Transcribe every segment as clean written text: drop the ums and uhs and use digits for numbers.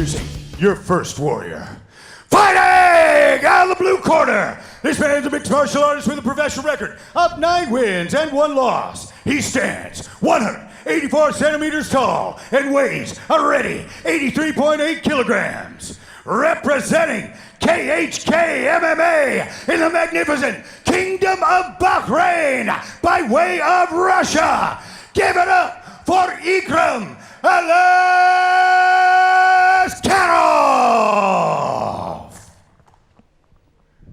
Introducing your first warrior. Fighting out of the blue corner. This man's a mixed martial artist with a professional record of 9 wins and 1 loss. He stands 184 centimeters tall and weighs a ready 83.8 kilograms. Representing KHK MMA in the magnificent Kingdom of Bahrain by way of Russia. Give it up for Ikram Aliskerov!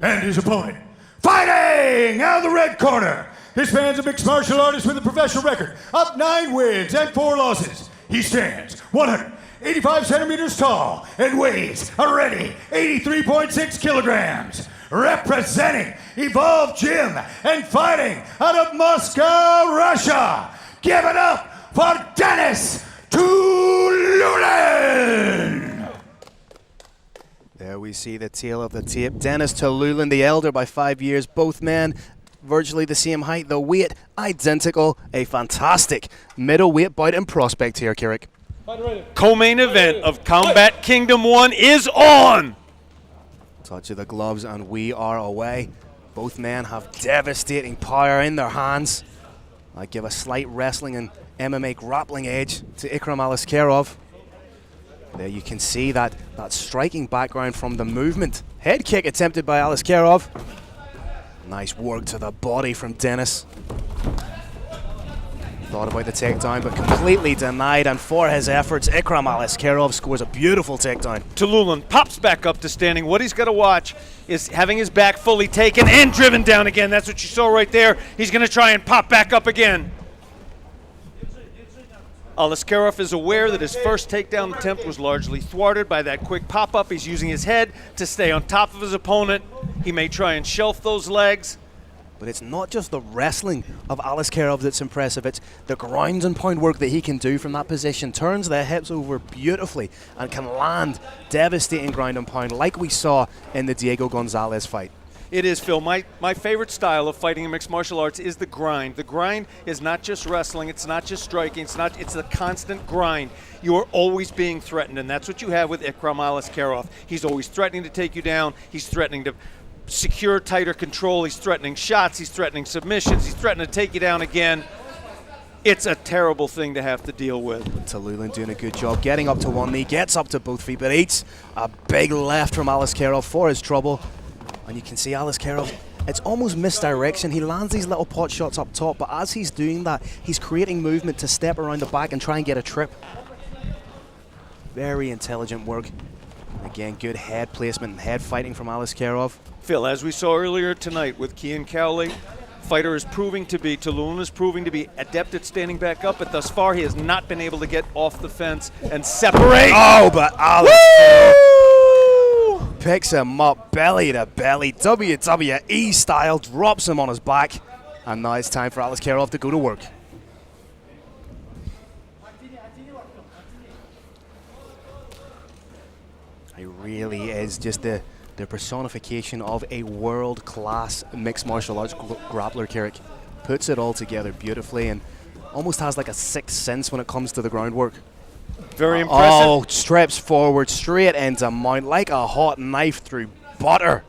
And his opponent, fighting out of the red corner. This man's a mixed martial artist with a professional record of 9 wins and 4 losses. He stands 185 centimeters tall and weighs a ready 83.6 kilograms. Representing Evolve Gym and fighting out of Moscow, Russia. Give it up for Denis Tiuliulin! There we see the tail of the tape. Denis Tiuliulin, the elder by 5 years. Both men virtually the same height. The weight identical. A fantastic middleweight bout in prospect here, Kirik. Co-main event of Combat Kingdom 1 is on! Touch of the gloves and we are away. Both men have devastating power in their hands. I give a slight wrestling and MMA grappling edge to Ikram Aliskerov. There you can see that striking background from the movement. Head kick attempted by Aliskerov. Nice work to the body from Denis. Thought about the takedown, but completely denied, and for his efforts, Ikram Aliskerov scores a beautiful takedown. Tiuliulin pops back up to standing. What he's got to watch is having his back fully taken and driven down again. That's what you saw right there. He's going to try and pop back up again. Aliskerov is aware that his first takedown attempt was largely thwarted by that quick pop-up. He's using his head to stay on top of his opponent. He may try and shelf those legs. But it's not just the wrestling of Aliskerov that's impressive, it's the ground and pound work that he can do from that position. Turns the hips over beautifully and can land devastating ground and pound like we saw in the Diego Gonzalez fight. It is, Phil. My favorite style of fighting in mixed martial arts is the grind. The grind is not just wrestling, it's not just striking, it's the constant grind. You are always being threatened, and that's what you have with Ikram Aliskerov. He's always threatening to take you down, he's threatening to secure tighter control, he's threatening shots, he's threatening submissions, he's threatening to take you down again. It's a terrible thing to have to deal with. Tiuliulin doing a good job getting up to one knee, gets up to both feet, but eats a big left from Aliskerov for his trouble. And you can see Aliskerov, it's almost misdirection. He lands these little pot shots up top, but as he's doing that, he's creating movement to step around the back and try and get a trip. Very intelligent work. Again, good head placement and head fighting from Aliskerov. Phil, as we saw earlier tonight with Kian Cowley, Tiuliulin is proving to be adept at standing back up, but thus far he has not been able to get off the fence and separate. Oh, but Aliskerov picks him up belly to belly, WWE style, drops him on his back, and now it's time for Aliskerov to go to work. He really is just the personification of a world-class mixed martial arts grappler, Kirik. Puts it all together beautifully and almost has like a sixth sense when it comes to the groundwork. Very impressive. Oh, strips forward, straight into mount like a hot knife through butter.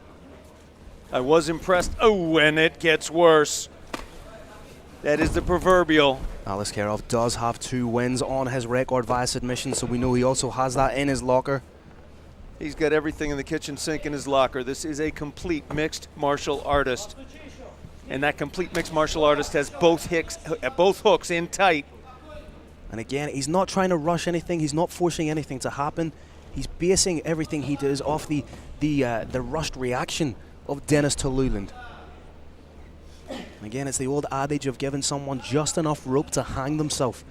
I was impressed. Oh, and it gets worse. That is the proverbial. Aliskerov does have 2 wins on his record via submission, so we know he also has that in his locker. He's got everything in the kitchen sink in his locker. This is a complete mixed martial artist. And that complete mixed martial artist has both hooks in tight. And again, he's not trying to rush anything. He's not forcing anything to happen. He's basing everything he does off the rushed reaction of Denis Tiuliulin. Again, it's the old adage of giving someone just enough rope to hang themselves.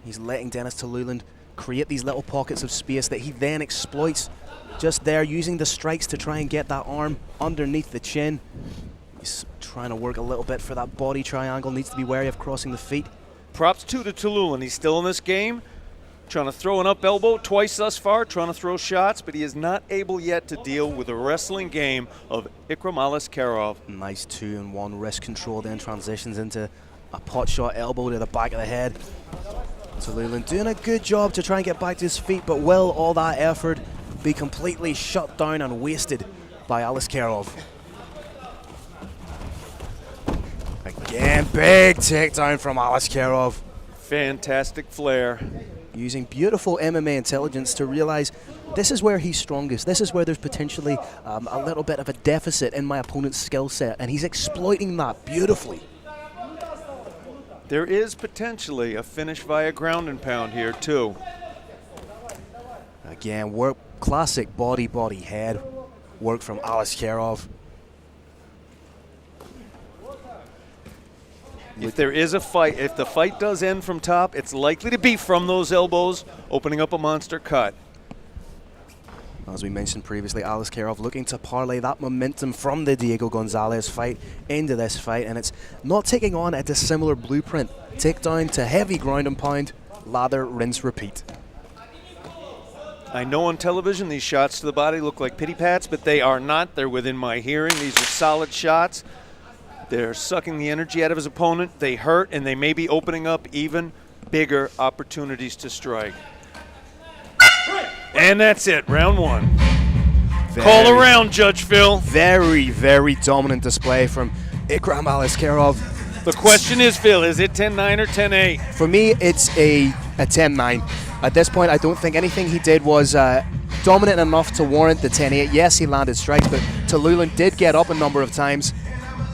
He's letting Denis Tiuliulin create these little pockets of space that he then exploits just there, using the strikes to try and get that arm underneath the chin. He's trying to work a little bit for that body triangle, needs to be wary of crossing the feet. Props to Tiuliulin. He's still in this game, trying to throw an up elbow twice thus far, trying to throw shots, but he is not able yet to deal with the wrestling game of Ikram Aliskerov. Nice 2-in-1 wrist control, then transitions into a pot shot elbow to the back of the head. Tiuliulin doing a good job to try and get back to his feet, but will all that effort be completely shut down and wasted by Aliskerov? Again, big takedown from Aliskerov. Fantastic flair. Using beautiful MMA intelligence to realize this is where he's strongest. This is where there's potentially a little bit of a deficit in my opponent's skill set, and he's exploiting that beautifully. There is potentially a finish via ground and pound here too. Again, work, classic body, head work from Aliskerov. If there is a fight, if the fight does end from top, it's likely to be from those elbows, opening up a monster cut. As we mentioned previously, Aliskerov looking to parlay that momentum from the Diego Gonzalez fight into this fight, and it's not taking on a dissimilar blueprint. Takedown to heavy ground and pound, lather, rinse, repeat. I know on television these shots to the body look like pity pats, but they are not. They're within my hearing. These are solid shots. They're sucking the energy out of his opponent. They hurt, and they may be opening up even bigger opportunities to strike. And that's it, round one. Call around, Judge Phil. Very dominant display from Ikram Aliskerov. The question is, Phil, is it 10-9 or 10-8? For me, it's a 10-9. At this point, I don't think anything he did was dominant enough to warrant the 10-8. Yes, he landed strikes, but Tiuliulin did get up a number of times.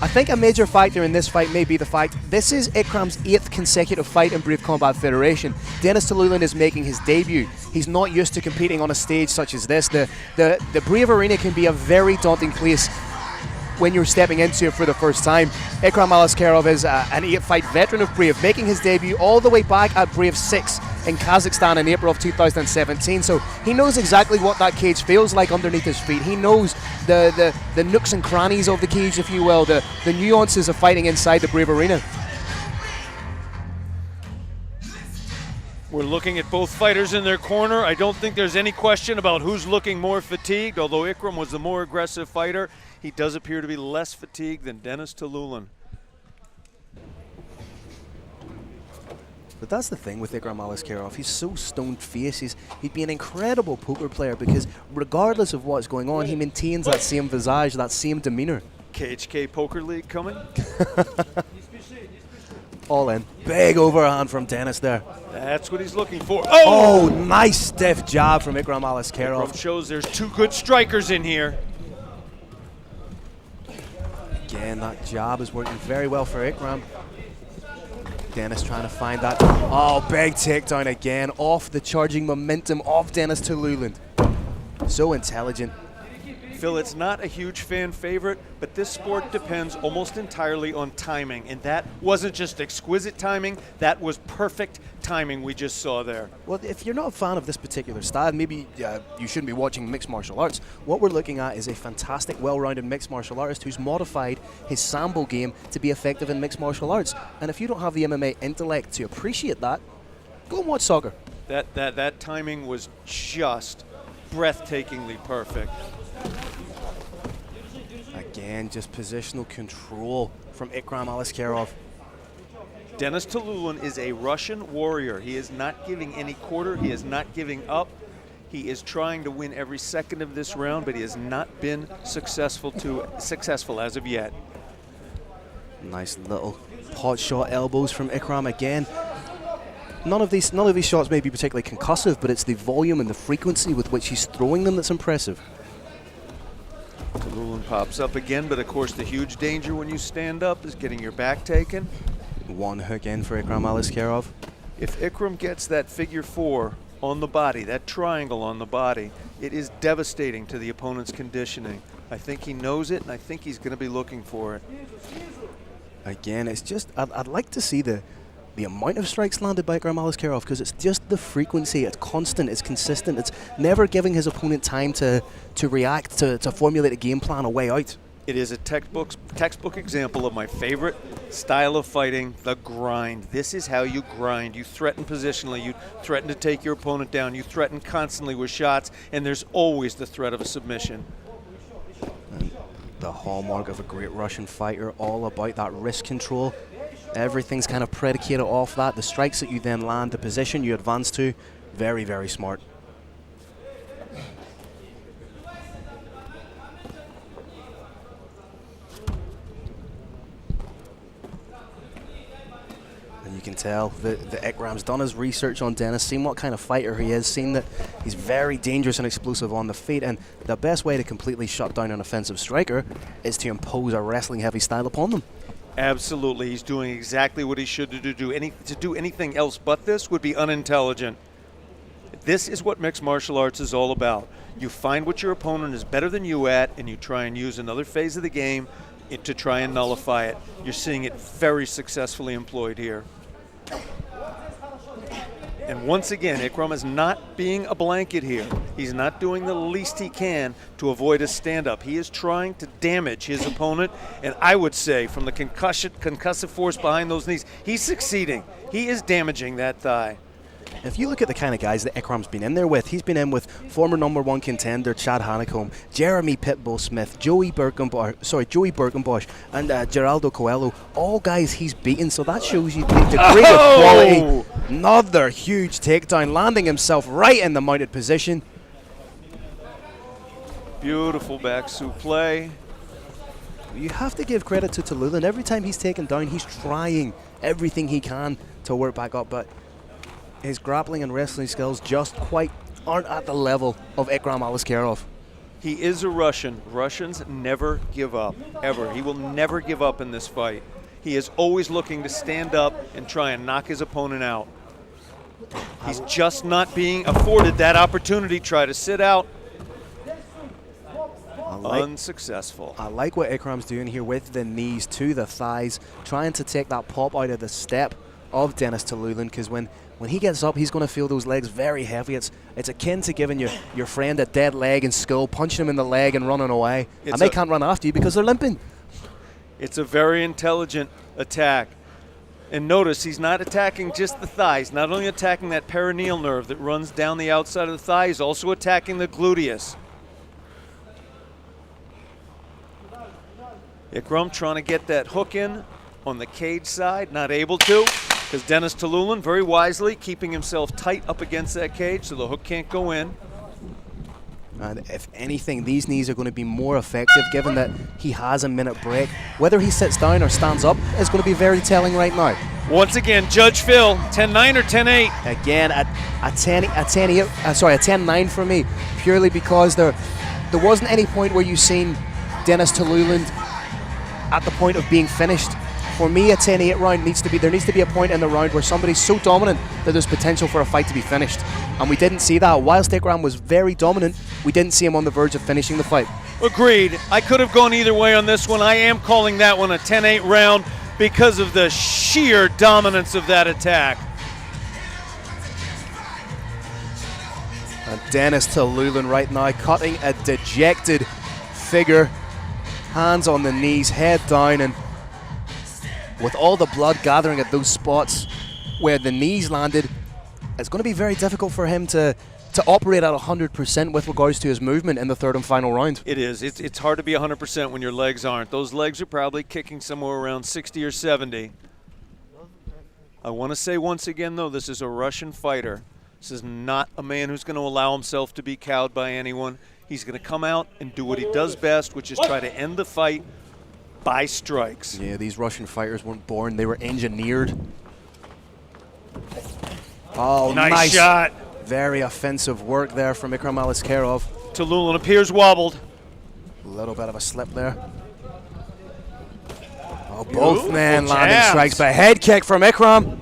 I think a major factor in this fight may be the fact this is Ikram's 8th consecutive fight in Brave Combat Federation. Denis Tiuliulin is making his debut. He's not used to competing on a stage such as this. The Brave Arena can be a very daunting place when you're stepping into it for the first time. Ikram Aliskerov is an 8-fight veteran of Brave, making his debut all the way back at Brave 6 in Kazakhstan in April of 2017. So he knows exactly what that cage feels like underneath his feet. He knows the nooks and crannies of the cage, if you will, the nuances of fighting inside the Brave Arena. We're looking at both fighters in their corner. I don't think there's any question about who's looking more fatigued. Although Ikram was the more aggressive fighter, he does appear to be less fatigued than Denis Tiuliulin. But that's the thing with Ikram Aliskerov. He's so stone-faced. He'd be an incredible poker player because regardless of what's going on, he maintains that same visage, that same demeanor. KHK Poker League coming? All in. Big overhand from Denis there. That's what he's looking for. Oh, nice stiff jab from Ikram Aliskerov. Ikram shows there's two good strikers in here. Again, that jab is working very well for Ikram. Denis trying to find that. Oh, big takedown again off the charging momentum of Denis Tiuliulin. So intelligent. Phil, it's not a huge fan favorite, but this sport depends almost entirely on timing, and that wasn't just exquisite timing, that was perfect timing we just saw there. Well, if you're not a fan of this particular style, maybe you shouldn't be watching mixed martial arts. What we're looking at is a fantastic, well-rounded mixed martial artist who's modified his sambo game to be effective in mixed martial arts. And if you don't have the MMA intellect to appreciate that, go and watch soccer. That timing was just breathtakingly perfect. Again, just positional control from Ikram Aliskerov. Denis Tiuliulin is a Russian warrior. He is not giving any quarter. He is not giving up. He is trying to win every second of this round, but he has not been successful as of yet. Nice little pot shot elbows from Ikram again. None of these shots may be particularly concussive, but it's the volume and the frequency with which he's throwing them that's impressive. Tiuliulin pops up again, but of course the huge danger when you stand up is getting your back taken. One hook in for Ikram Aliskerov. If Ikram gets that figure four on the body, that triangle on the body, it is devastating to the opponent's conditioning. I think he knows it, and I think he's going to be looking for it. Again, it's just, I'd like to see the amount of strikes landed by Ikram Aliskerov, because it's just the frequency, it's constant, it's consistent, it's never giving his opponent time to react, to formulate a game plan, a way out. It is a textbook example of my favorite style of fighting, the grind. This is how you grind. You threaten positionally, you threaten to take your opponent down, you threaten constantly with shots, and there's always the threat of a submission. And the hallmark of a great Russian fighter, all about that wrist control. Everything's kind of predicated off that. The strikes that you then land, the position you advance to, very, very smart. And you can tell that Ikram's done his research on Denis, seen what kind of fighter he is, seen that he's very dangerous and explosive on the feet, and the best way to completely shut down an offensive striker is to impose a wrestling-heavy style upon them. Absolutely. He's doing exactly what he should do. To do anything else but this would be unintelligent. This is what mixed martial arts is all about. You find what your opponent is better than you at, and you try and use another phase of the game to try and nullify it. You're seeing it very successfully employed here. And once again, Ikram is not being a blanket here. He's not doing the least he can to avoid a stand-up. He is trying to damage his opponent, and I would say from the concussive force behind those knees, he's succeeding. He is damaging that thigh. If you look at the kind of guys that Ikram's been in there with, he's been in with former #1 contender Chad Hanekom, Jeremy Pitbull Smith, Joey Birkenbosch, and Geraldo Coelho, all guys he's beaten, so that shows you the degree of quality. Another huge takedown, landing himself right in the mounted position. Beautiful back suplex. You have to give credit to Tiuliulin. Every time he's taken down, he's trying everything he can to work back up, but his grappling and wrestling skills just quite aren't at the level of Ikram Aliskerov. He is a Russian. Russians never give up, ever. He will never give up in this fight. He is always looking to stand up and try and knock his opponent out. He's just not being afforded that opportunity. Try to sit out. Unsuccessful. I like what Ikram's doing here with the knees to the thighs, trying to take that pop out of the step of Denis Tiuliulin, because when he gets up, he's going to feel those legs very heavy. It's akin to giving your friend a dead leg in school, punching him in the leg and running away. And they can't run after you because they're limping. It's a very intelligent attack. And notice he's not attacking just the thighs, not only attacking that perineal nerve that runs down the outside of the thigh, he's also attacking the gluteus. Ikram trying to get that hook in on the cage side, not able to, because Denis Tiuliulin very wisely keeping himself tight up against that cage so the hook can't go in. And if anything, these knees are going to be more effective given that he has a minute break. Whether he sits down or stands up is going to be very telling right now. Once again, Judge Phil, 10-9 or 10-8? Again, a 10-9 for me, purely because there wasn't any point where you've seen Denis Tiuliulin at the point of being finished. For me, a 10-8 round there needs to be a point in the round where somebody's so dominant that there's potential for a fight to be finished. And we didn't see that. Whilst Ikram was very dominant, we didn't see him on the verge of finishing the fight. Agreed. I could have gone either way on this one. I am calling that one a 10-8 round because of the sheer dominance of that attack. And Denis Tiuliulin right now cutting a dejected figure. Hands on the knees, head down, and with all the blood gathering at those spots where the knees landed, it's going to be very difficult for him to operate at 100% with regards to his movement in the third and final round. It is. It's hard to be 100% when your legs aren't. Those legs are probably kicking somewhere around 60 or 70. I want to say once again, though, this is a Russian fighter. This is not a man who's going to allow himself to be cowed by anyone. He's going to come out and do what he does best, which is try to end the fight by strikes. Yeah, these Russian fighters weren't born, they were engineered. Oh, nice shot. Very offensive work there from Ikram Aliskerov. Tiuliulin appears wobbled. A little bit of a slip there. Oh, both men landing strikes, but head kick from Ikram.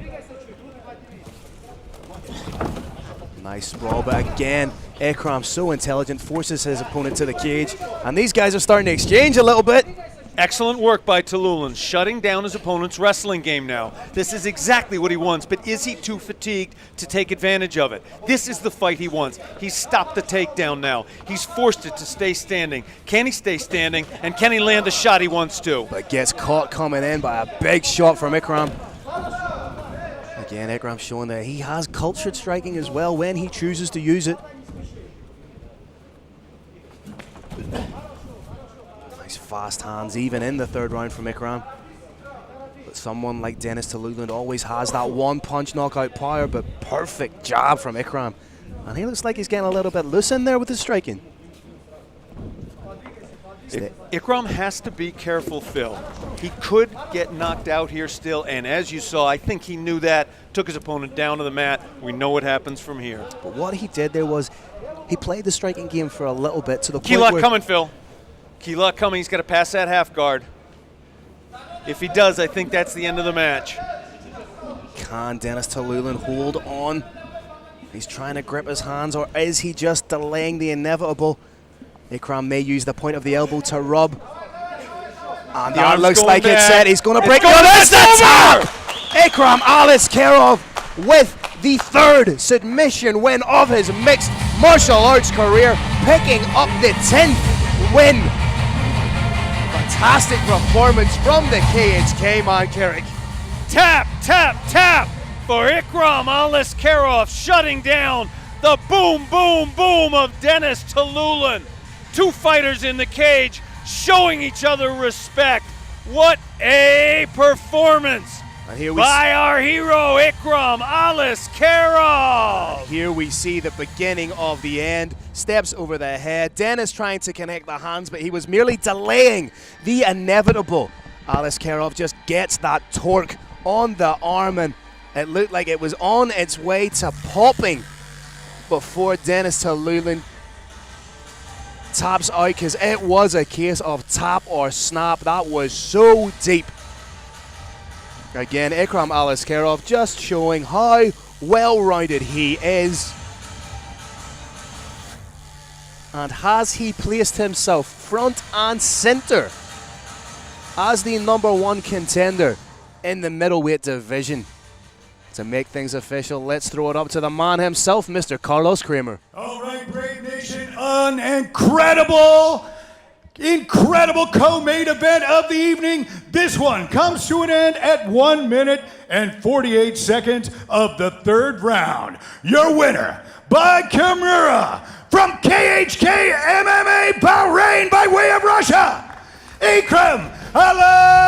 Nice sprawl, but again, Ikram so intelligent, forces his opponent to the cage, and these guys are starting to exchange a little bit. Excellent work by Tiuliulin, shutting down his opponent's wrestling game now. This is exactly what he wants, but is he too fatigued to take advantage of it? This is the fight he wants. He's stopped the takedown now. He's forced it to stay standing. Can he stay standing, and can he land the shot he wants to? But gets caught coming in by a big shot from Ikram. Again, Ikram showing that he has cultured striking as well when he chooses to use it. Nice fast hands even in the third round from Ikram. But Someone like Denis Tiuliulin always has that one-punch knockout power, but perfect jab from Ikram. And he looks like he's getting a little bit loose in there with his striking. Ikram has to be careful, Phil. He could get knocked out here still, and as you saw, I think he knew that, took his opponent down to the mat. We know what happens from here. But what he did there was he played the striking game for a little bit to the Key point lock where coming, Phil. Key lock coming. He's got to pass that half guard. If he does, I think that's the end of the match. can Denis Tiuliulin hold on? He's trying to grip his hands, or is he just delaying the inevitable? Ikram may use the point of the elbow to rub. And The that arm's looks going like back. it's it. He's going to break it. going- It's the it's tap! over! Ikram Aliskerov with the third submission win of his mixed martial arts career, picking up the 10th win. Fantastic performance from the KHK man, Carrick. Tap, tap, tap for Ikram Aliskerov, shutting down the boom, boom, boom of Denis Tiuliulin. Two fighters in the cage showing each other respect. What a performance And here by our hero, Ikram Aliskerov. Here we see the beginning of the end. Steps over the head. Denis trying to connect the hands, but he was merely delaying the inevitable. Aliskerov just gets that torque on the arm, and it looked like it was on its way to popping before Denis Tiuliulin taps out, because it was a case of tap or snap. That was so deep. Again, Ikram Aliskerov just showing how well-rounded he is. And has he placed himself front and center as the #1 contender in the middleweight division? To make things official, let's throw it up to the man himself, Mr. Carlos Kramer. All right, Brave Nation, an incredible co-main event of the evening. This one comes to an end at 1 minute and 48 seconds of the third round. Your winner by Kimura from KHK MMA Bahrain by way of Russia, Ikram Aliskerov.